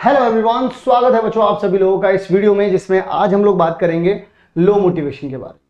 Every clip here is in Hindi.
हेलो एवरीवन, स्वागत है बच्चों आप सभी लोगों का इस वीडियो में, जिसमें आज हम लोग बात करेंगे लो मोटिवेशन के बारे में।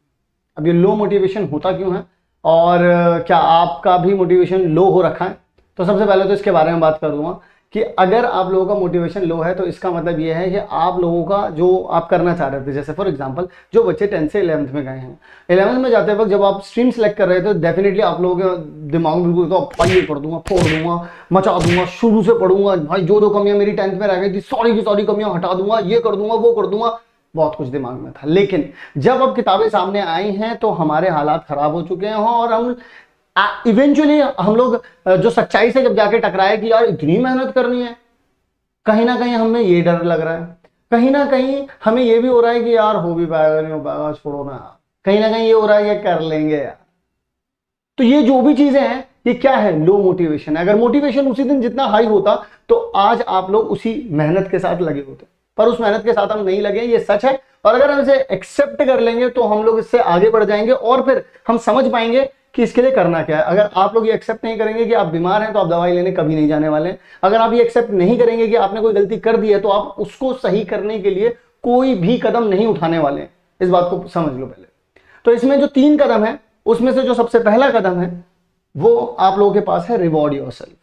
अब ये लो मोटिवेशन होता क्यों है और क्या आपका भी मोटिवेशन लो हो रखा है? तो सबसे पहले तो इसके बारे में बात करूंगा कि अगर आप लोगों का मोटिवेशन लो है तो इसका मतलब ये है कि आप लोगों का जो आप करना चाह रहे थे, जैसे फॉर एग्जांपल जो बच्चे 10th से 11th में गए हैं, 11th में जाते वक्त जब आप स्ट्रीम सेलेक्ट कर रहे थे तो डेफिनेटली आप लोगों के दिमाग में बिल्कुल तो ये पढ़ दूंगा, फोड़ दूंगा, मचा दूंगा, शुरू से पढ़ूंगा भाई, जो कमियां मेरी 10th में रह गई थी सारी की सारी कमियां हटा दूंगा, ये कर दूंगा, वो कर दूंगा, बहुत कुछ दिमाग में था। लेकिन जब अब किताबें सामने आई हैं तो हमारे हालात खराब हो चुके हैं और हम इवेंचुअली हम लोग जो सच्चाई से जब जाके टकराए कि यार इतनी मेहनत करनी है, कहीं ना कहीं हमें ये डर लग रहा है, कहीं ना कहीं हमें ये भी हो रहा है कि यार हो भी पाएगा नहीं हो पाएगा, छोड़ो ना, कहीं ना कहीं ये हो रहा है ये कर लेंगे यार। तो ये जो भी चीजें हैं ये क्या है? लो मोटिवेशन है। अगर मोटिवेशन उसी दिन जितना हाई होता तो आज आप लोग उसी मेहनत के साथ लगे होते, पर उस मेहनत के साथ हम नहीं लगे, ये सच है। और अगर हम इसे एक्सेप्ट कर लेंगे तो हम लोग इससे आगे बढ़ जाएंगे और फिर हम समझ पाएंगे कि इसके लिए करना क्या है। अगर आप लोग ये एक्सेप्ट नहीं करेंगे कि आप बीमार हैं तो आप दवाई लेने कभी नहीं जाने वाले। अगर आप ये एक्सेप्ट नहीं करेंगे कि आपने कोई गलती कर दी है तो आप उसको सही करने के लिए कोई भी कदम नहीं उठाने वाले। इस बात को समझ लो पहले। तो इसमें जो 3 कदम है उसमें से जो सबसे पहला कदम है वो आप लोगों के पास है रिवॉर्ड योरसेल्फ।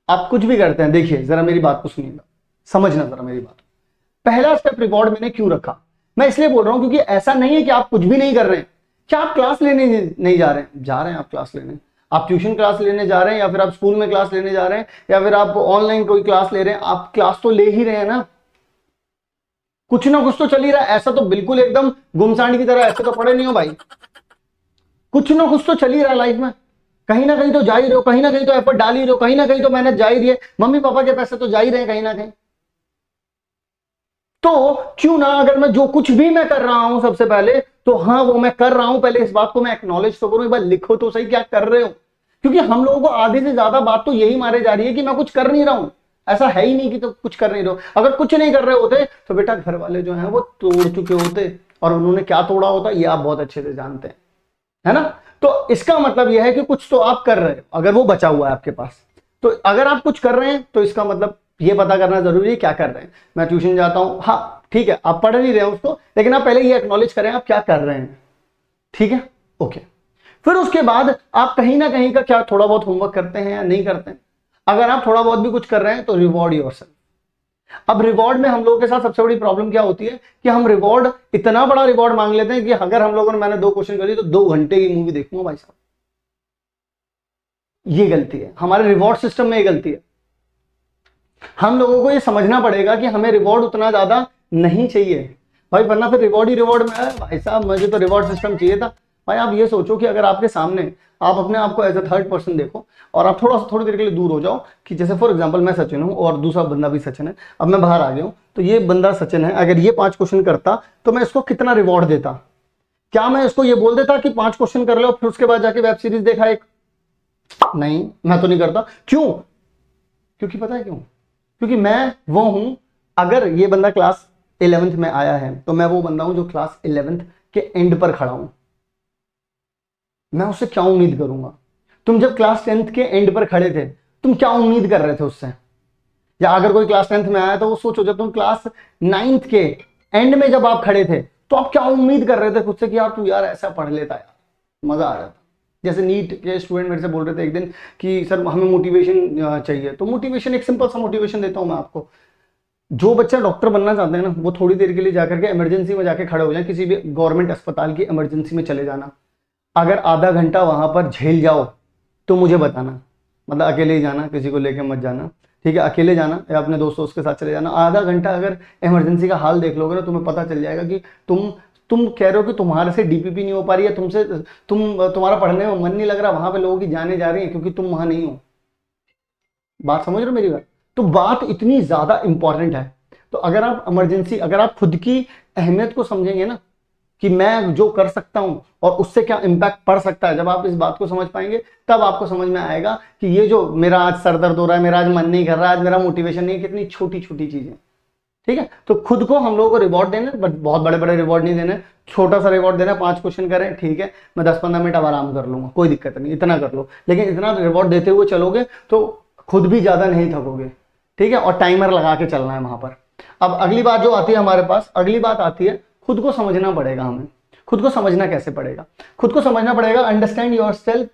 आप कुछ भी करते हैं, देखिए जरा मेरी बात को सुनिएगा, समझना जरा मेरी बात। पहला स्टेप रिवॉर्ड मैंने क्यों रखा? मैं इसलिए बोल रहा हूं क्योंकि ऐसा नहीं है कि आप कुछ भी नहीं कर रहे हैं। क्या आप क्लास लेने नहीं जा रहे हैं? जा रहे हैं आप क्लास लेने, आप ट्यूशन क्लास लेने जा रहे हैं या फिर आप स्कूल में क्लास लेने जा रहे हैं या फिर आप ऑनलाइन कोई क्लास ले रहे हैं, आप क्लास तो ले ही रहे हैं ना, कुछ ना कुछ तो चल ही रहा है। ऐसा तो बिल्कुल एकदम गुमसांड की तरह ऐसे तो पड़े नहीं हो भाई, कुछ ना कुछ तो चल ही रहा है लाइफ में, कहीं ना कहीं तो जा ही रहे हो, कहीं ना कहीं तो एफर्ट डाल ही रहे हो, कहीं ना कहीं तो मेहनत जा ही रही है, मम्मी पापा के पैसे तो जा ही रहे हैं कहीं ना कहीं। तो क्यों ना अगर मैं जो कुछ भी मैं कर रहा हूं सबसे पहले तो हाँ वो मैं कर रहा हूं, पहले इस बात को मैं एक्नॉलेज तो करूं, एक बार लिखो तो सही क्या कर रहे हो। क्योंकि हम लोगों को आधे से ज्यादा बात तो यही मारे जा रही है कि मैं कुछ कर नहीं रहा हूं। ऐसा है ही नहीं कि तो कुछ कर नहीं रहे हो। अगर कुछ नहीं कर रहे होते तो बेटा घर वाले जो है वो तोड़ चुके होते, और उन्होंने क्या तोड़ा होता ये आप बहुत अच्छे से जानते हैं, है ना। तो इसका मतलब यह है कि कुछ तो आप कर रहे हो अगर वो बचा हुआ है आपके पास। तो अगर आप कुछ कर रहे हैं तो इसका मतलब ये पता करना जरूरी है क्या कर रहे हैं। मैं ट्यूशन जाता हूं, हाँ ठीक है, आप पढ़ नहीं रहे हो उसको, लेकिन आप पहले ये एक्नॉलेज करें आप क्या कर रहे हैं, ठीक है, ओके। फिर उसके बाद आप कहीं ना कहीं का क्या थोड़ा बहुत होमवर्क करते हैं या नहीं करते हैं। अगर आप थोड़ा बहुत भी कुछ कर रहे हैं तो रिवॉर्ड योरसेल्फ। अब रिवॉर्ड में हम लोगों के साथ सबसे बड़ी प्रॉब्लम क्या होती है कि हम रिवॉर्ड इतना बड़ा रिवॉर्ड मांग लेते हैं कि अगर हम लोगों ने मैंने 2 क्वेश्चन कर दिए तो 2 घंटे की मूवी देखूंगा भाई साहब। ये गलती है, हमारे रिवॉर्ड सिस्टम में ये गलती है। हम लोगों को ये समझना पड़ेगा कि हमें रिवॉर्ड उतना ज्यादा नहीं चाहिए भाई, वरना फिर रिवॉर्ड ही रिवॉर्ड में है भाई साहब। मुझे तो रिवॉर्ड सिस्टम चाहिए था भाई। आप ये सोचो कि अगर आपके सामने आप अपने आप को एज अ थर्ड पर्सन देखो और आप थोड़ी देर के लिए दूर हो जाओ कि जैसे फॉर एग्जांपल मैं सचिन हूं और दूसरा बंदा भी सचिन है। अब मैं बाहर आ गया हूं तो ये बंदा सचिन है, अगर ये 5 क्वेश्चन करता तो मैं इसको कितना रिवॉर्ड देता? क्या मैं इसको ये बोल देता कि 5 क्वेश्चन कर लो फिर उसके बाद जाके वेब सीरीज देखा एक? नहीं, मैं तो नहीं करता। क्यों? क्योंकि पता है क्यों? क्योंकि मैं वो हूं, अगर ये बंदा क्लास 11th में आया है तो मैं वो बंदा हूं जो क्लास 11th के एंड पर खड़ा हूं। मैं उससे क्या उम्मीद करूंगा? तुम जब क्लास 10th के एंड पर खड़े थे तुम क्या उम्मीद कर रहे थे उससे? या अगर कोई क्लास 10th में आया तो वो सोचो जब तुम क्लास 9th के एंड में जब आप खड़े थे तो आप क्या उम्मीद कर रहे थे खुद से कि यार तू यार ऐसा पढ़ लेता, यार मजा आ जाता। जैसे नीट के स्टूडेंट मेरे से बोल रहे थे एक दिन कि सर हमें मोटिवेशन चाहिए, तो मोटिवेशन एक सिंपल सा मोटिवेशन देता हूं मैं आपको। जो बच्चा डॉक्टर बनना चाहते हैं ना वो थोड़ी देर के लिए जाकर के इमरजेंसी में जाके खड़े हो जाए, किसी भी गवर्नमेंट अस्पताल की इमरजेंसी में चले जाना। अगर आधा घंटा वहां पर झेल जाओ तो मुझे बताना, मतलब अकेले ही जाना, किसी को लेकर मत जाना, ठीक है, अकेले जाना या अपने दोस्तों के साथ चले जाना। आधा घंटा अगर इमरजेंसी का हाल देख लोगे ना तुम्हें पता चल जाएगा कि तुम कह रहे हो कि तुम्हारे से डीपीपी नहीं हो पा रही है, तुम्हारा पढ़ने में मन नहीं लग रहा, वहां पे लोगों की जाने जा रही है क्योंकि तुम वहां नहीं हो। बात समझ रहे हो मेरी बात? तो बात इतनी ज्यादा इंपॉर्टेंट है। तो अगर आप इमरजेंसी, अगर आप खुद की अहमियत को समझेंगे ना कि मैं जो कर सकता हूं और उससे क्या इंपैक्ट पड़ सकता है, जब आप इस बात को समझ पाएंगे तब आपको समझ में आएगा कि ये जो मेरा आज सर दर्द हो रहा है, मेरा आज मन नहीं कर रहा है, आज मेरा मोटिवेशन नहीं, कितनी छोटी छोटी चीजें। ठीक है, तो खुद को हम लोगों को रिवॉर्ड देना, बट बहुत बड़े बड़े रिवॉर्ड नहीं देने, छोटा सा रिवॉर्ड देना। 5 क्वेश्चन करें, ठीक है, मैं 10-15 मिनट अब आराम कर लूंगा, कोई दिक्कत नहीं, इतना कर लो, लेकिन इतना रिवॉर्ड देते हुए चलोगे तो खुद भी ज्यादा नहीं थकोगे। ठीक है, और टाइमर लगा के चलना है वहां पर। अब अगली बात जो आती है हमारे पास, अगली बात आती है खुद को समझना पड़ेगा हमें। खुद को समझना कैसे पड़ेगा? खुद को समझना पड़ेगा, अंडरस्टैंड योर सेल्फ।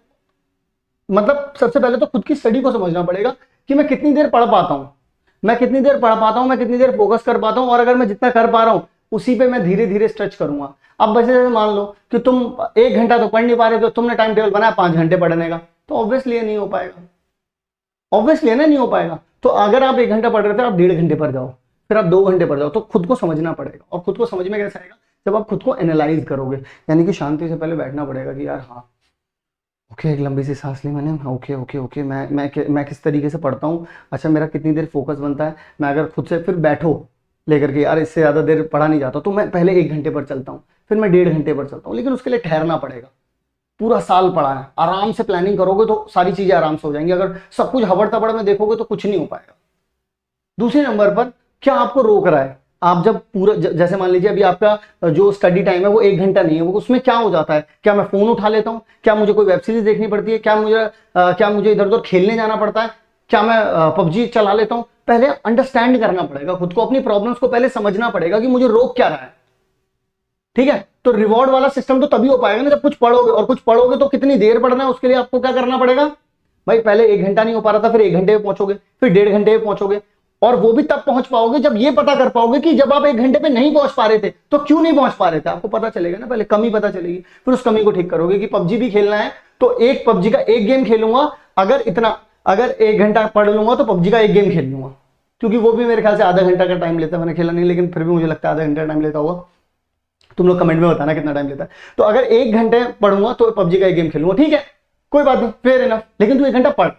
मतलब सबसे पहले तो खुद की स्टडी को समझना पड़ेगा कि मैं कितनी देर पढ़ पाता हूं, मैं कितनी देर पढ़ पाता हूं, मैं कितनी देर फोकस कर पाता हूं, और अगर मैं जितना कर पा रहा हूं उसी पे मैं धीरे धीरे स्ट्रेच करूंगा। अब वैसे मान लो कि तुम 1 घंटा तो पढ़ नहीं पा रहे, तो तुमने टाइम टेबल बनाया 5 घंटे पढ़ने का, तो ऑब्वियसली नहीं हो पाएगा, ऑब्वियसली नहीं हो पाएगा। तो अगर आप 1 घंटा पढ़ रहे थे, आप 1.5 घंटे पढ़ जाओ, फिर आप 2 घंटे पढ़ जाओ। तो खुद को समझना पड़ेगा, और खुद को समझ में कैसे आएगा? जब आप खुद को एनालाइज करोगे, यानी कि शांति से पहले बैठना पड़ेगा कि यार हाँ ओके, एक लंबी सी सांस ली मैंने, ओके ओके ओके, मैं किस तरीके से पढ़ता हूँ, अच्छा मेरा कितनी देर फोकस बनता है। मैं अगर खुद से फिर बैठो लेकर के, यार इससे ज़्यादा देर पढ़ा नहीं जाता, तो मैं पहले 1 घंटे पर चलता हूँ, फिर मैं 1.5 घंटे पर चलता हूँ, लेकिन उसके लिए ठहरना पड़ेगा। पूरा साल पढ़ा है, आराम से प्लानिंग करोगे तो सारी चीज़ें आराम से हो जाएंगी। अगर सब कुछ हबड़ तबड़ में देखोगे तो कुछ नहीं हो पाएगा। दूसरे नंबर पर, क्या आपको रोक रहा है? आप जब पूरा जैसे मान लीजिए अभी आपका जो स्टडी टाइम है वो 1 घंटा नहीं है, वो उसमें क्या हो जाता है? क्या मैं फोन उठा लेता हूँ? क्या मुझे कोई वेब सीरीज देखनी पड़ती है? क्या मुझे इधर उधर खेलने जाना पड़ता है? क्या मैं पबजी चला लेता हूँ? पहले अंडरस्टैंड करना पड़ेगा खुद को, अपनी प्रॉब्लम्स को पहले समझना पड़ेगा कि मुझे रोक क्या रहा है। ठीक है, तो रिवॉर्ड वाला सिस्टम तो तभी हो पाएगा ना जब कुछ पढ़ोगे, और कुछ पढ़ोगे तो कितनी देर पढ़ना है उसके लिए आपको क्या करना पड़ेगा भाई? पहले 1 घंटा नहीं हो पा रहा था, फिर 1 घंटे पे पहुंचोगे, फिर 1.5 घंटे पे पहुंचोगे, और वो भी तब पहुंच पाओगे जब ये पता कर पाओगे कि जब आप 1 घंटे पे नहीं पहुंच पा रहे थे तो क्यों नहीं पहुंच पा रहे थे। आपको पता चलेगा ना, पहले कमी पता चलेगी, फिर उस कमी को ठीक करोगे कि पबजी भी खेलना है तो एक पबजी का एक गेम खेलूंगा, अगर 1 घंटा पढ़ लूंगा तो पबजी का एक गेम खेल लूंगा, क्योंकि वो भी मेरे ख्याल से आधा घंटा का टाइम लेता है। मैंने खेला नहीं, लेकिन फिर भी मुझे लगता है आधा घंटा टाइम लेता होगा। तुम लोग कमेंट में बताना कितना टाइम लेता है। तो अगर 1 घंटे पढ़ूंगा तो पबजी का एक गेम खेलूंगा, ठीक है कोई बात नहीं, फेयर इनफ, लेकिन तू 1 घंटा पढ़,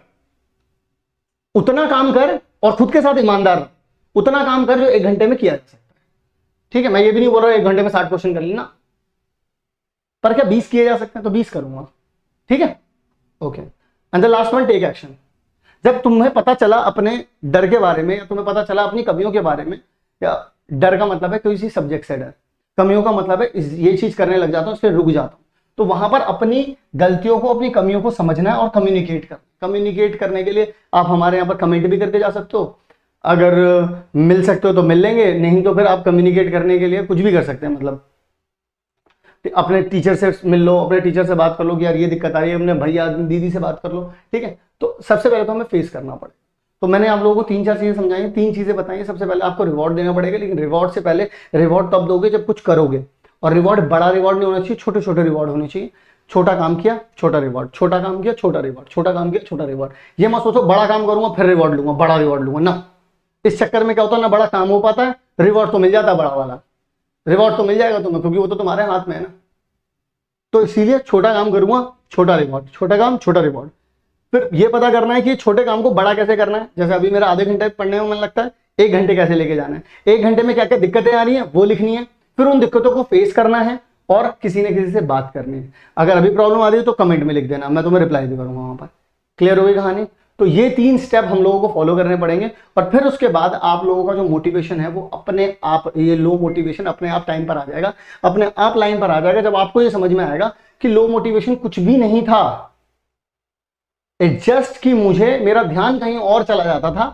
उतना काम कर और खुद के साथ ईमानदार रह, उतना काम कर जो 1 घंटे में किया जा सकता है। ठीक है, मैं ये भी नहीं बोल रहा 1 घंटे में 60 क्वेश्चन कर लेना, पर क्या 20 किए जा सकते हैं तो 20 करूंगा। ठीक है, okay. And the last one, take action. जब तुम्हें पता चला अपने डर के बारे में, या तुम्हें पता चला अपनी कमियों के बारे में, या डर का मतलब है किसी सब्जेक्ट से डर, कमियों का मतलब है ये चीज करने लग जाता हूं फिर रुक जाता हूं, तो वहां पर अपनी गलतियों को, अपनी कमियों को समझना है और कम्युनिकेट करना। कम्युनिकेट करने के लिए आप हमारे यहाँ पर कमेंट भी करके जा सकते हो, अगर मिल सकते हो तो मिल लेंगे, नहीं तो फिर आप कम्युनिकेट करने के लिए कुछ भी कर सकते हैं। मतलब अपने टीचर से मिल लो, अपने टीचर से बात कर लो कि यार ये दिक्कत आ रही है, अपने भैया दीदी से बात कर लो। ठीक है, तो सबसे पहले तो हमें फेस करना पड़ेगा। तो मैंने आप लोगों को 3-4 चीजें समझाई, 3 चीजें बताई। सबसे पहले आपको रिवॉर्ड देना पड़ेगा, लेकिन रिवॉर्ड से पहले, रिवॉर्ड तब दोगे जब कुछ करोगे, और रिवॉर्ड बड़ा रिवॉर्ड नहीं होना चाहिए, छोटे छोटे रिवॉर्ड होने चाहिए। छोटा काम किया छोटा रिवॉर्ड, छोटा काम किया छोटा रिवॉर्ड, छोटा काम किया छोटा रिवॉर्ड। ये मत सोचो बड़ा काम करूंगा फिर रिवॉर्ड लूंगा, बड़ा रिवॉर्ड लूंगा ना। इस चक्कर में क्या होता है ना, बड़ा काम हो पाता है, रिवॉर्ड तो मिल जाता है बड़ा वाला, रिवॉर्ड तो मिल जाएगा तुम्हें क्योंकि वो तो तुम्हारे हाथ में है ना। तो इसीलिए छोटा काम करूंगा छोटा रिवॉर्ड, छोटा काम छोटा रिवॉर्ड। फिर ये पता करना है कि छोटे काम को बड़ा कैसे करना है। जैसे अभी मेरा आधे घंटे पढ़ने में मन लगता है, 1 घंटे कैसे लेके जाना है, 1 घंटे में क्या क्या दिक्कतें आ रही हैं वो लिखनी है, फिर उन दिक्कतों को फेस करना है और किसी न किसी से बात करनी है। अगर अभी प्रॉब्लम आ रही है तो कमेंट में लिख देना, मैं तुम्हें रिप्लाई भी करूंगा वहां पर। क्लियर हो गई कहानी? तो ये 3 स्टेप हम लोगों को फॉलो करने पड़ेंगे, और फिर उसके बाद आप लोगों का जो मोटिवेशन है वो अपने आप, ये लो मोटिवेशन अपने आप टाइम पर आ जाएगा, अपने आप लाइन पर आ जाएगा, जब आपको ये समझ में आएगा कि लो मोटिवेशन कुछ भी नहीं था, जस्ट कि मुझे मेरा ध्यान कहीं और चला जाता था।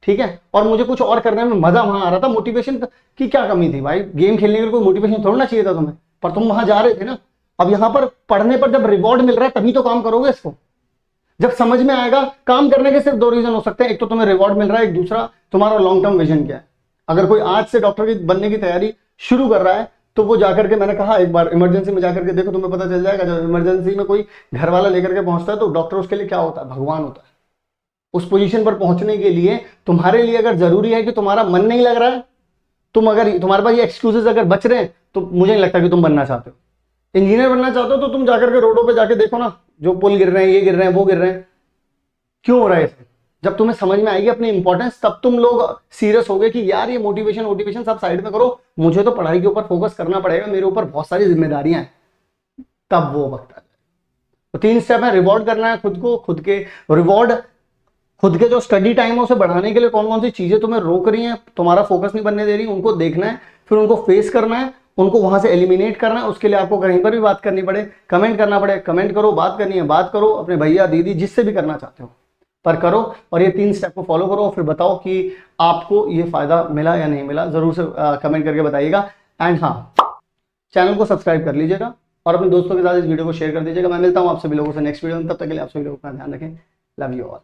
ठीक है, और मुझे कुछ और करने में मजा वहां आ रहा था। मोटिवेशन की क्या कमी थी भाई? गेम खेलने के लिए कोई मोटिवेशन थोड़ा ना चाहिए था तुम्हें, पर तुम वहां जा रहे थे ना। अब यहां पर पढ़ने पर जब रिवॉर्ड मिल रहा है तभी तो काम करोगे इसको। जब समझ में आएगा, काम करने के सिर्फ 2 रीजन हो सकते हैं, एक तो तुम्हें रिवॉर्ड मिल रहा है, एक दूसरा तुम्हारा लॉन्ग टर्म विजन क्या है। अगर कोई आज से डॉक्टर की बनने की तैयारी शुरू कर रहा है तो वो जाकर के, मैंने कहा एक बार इमरजेंसी में जाकर के देखो, तुम्हें पता चल जाएगा। जब इमरजेंसी में कोई घर वाला लेकर के पहुंचता है तो डॉक्टर उसके लिए क्या होता है? भगवान होता है। उस पोजीशन पर पहुंचने के लिए तुम्हारे लिए अगर जरूरी है कि तुम्हारा मन नहीं लग रहा है, अगर तुम्हारे पास ये एक्सक्यूजेस अगर बच रहे हैं, तो मुझे नहीं लगता कि तुम बनना चाहते हो। इंजीनियर बनना चाहते हो तो तुम जाकर के रोडों पे जाके देखो ना, जो पुल गिर रहे हैं, ये गिर रहे हैं, वो गिर रहे हैं, क्यों हो रहा है? जब तुम्हें समझ में आएगी अपनी इंपॉर्टेंस, तब तुम लोग सीरियस हो गए कि यार ये मोटिवेशन सब साइड में करो, मुझे तो पढ़ाई के ऊपर फोकस करना पड़ेगा, मेरे ऊपर बहुत सारी जिम्मेदारियां हैं, तब वो वक्त आ जाए। तो 3 स्टेप है, रिवॉर्ड करना है खुद को, खुद के रिवॉर्ड, खुद के जो स्टडी टाइम है उसे बढ़ाने के लिए कौन कौन सी चीजें तुम्हें रोक रही हैं, तुम्हारा फोकस नहीं बनने दे रही, उनको देखना है, फिर उनको फेस करना है, उनको वहां से एलिमिनेट करना है। उसके लिए आपको कहीं पर भी बात करनी पड़े, कमेंट करना पड़े, कमेंट करो, बात करनी है बात करो, अपने भैया दीदी जिससे भी करना चाहते हो। पर करो और ये 3 स्टेप को फॉलो करो और फिर बताओ कि आपको ये फायदा मिला या नहीं मिला। जरूर से कमेंट करके बताइएगा। एंड हाँ, चैनल को सब्सक्राइब कर लीजिएगा और अपने दोस्तों के साथ इस वीडियो को शेयर कर दीजिएगा। मैं मिलता हूँ आप सभी लोगों से नेक्स्ट वीडियो में, तब तक के लिए आप सभी लोग अपना ध्यान रखें। Love you all.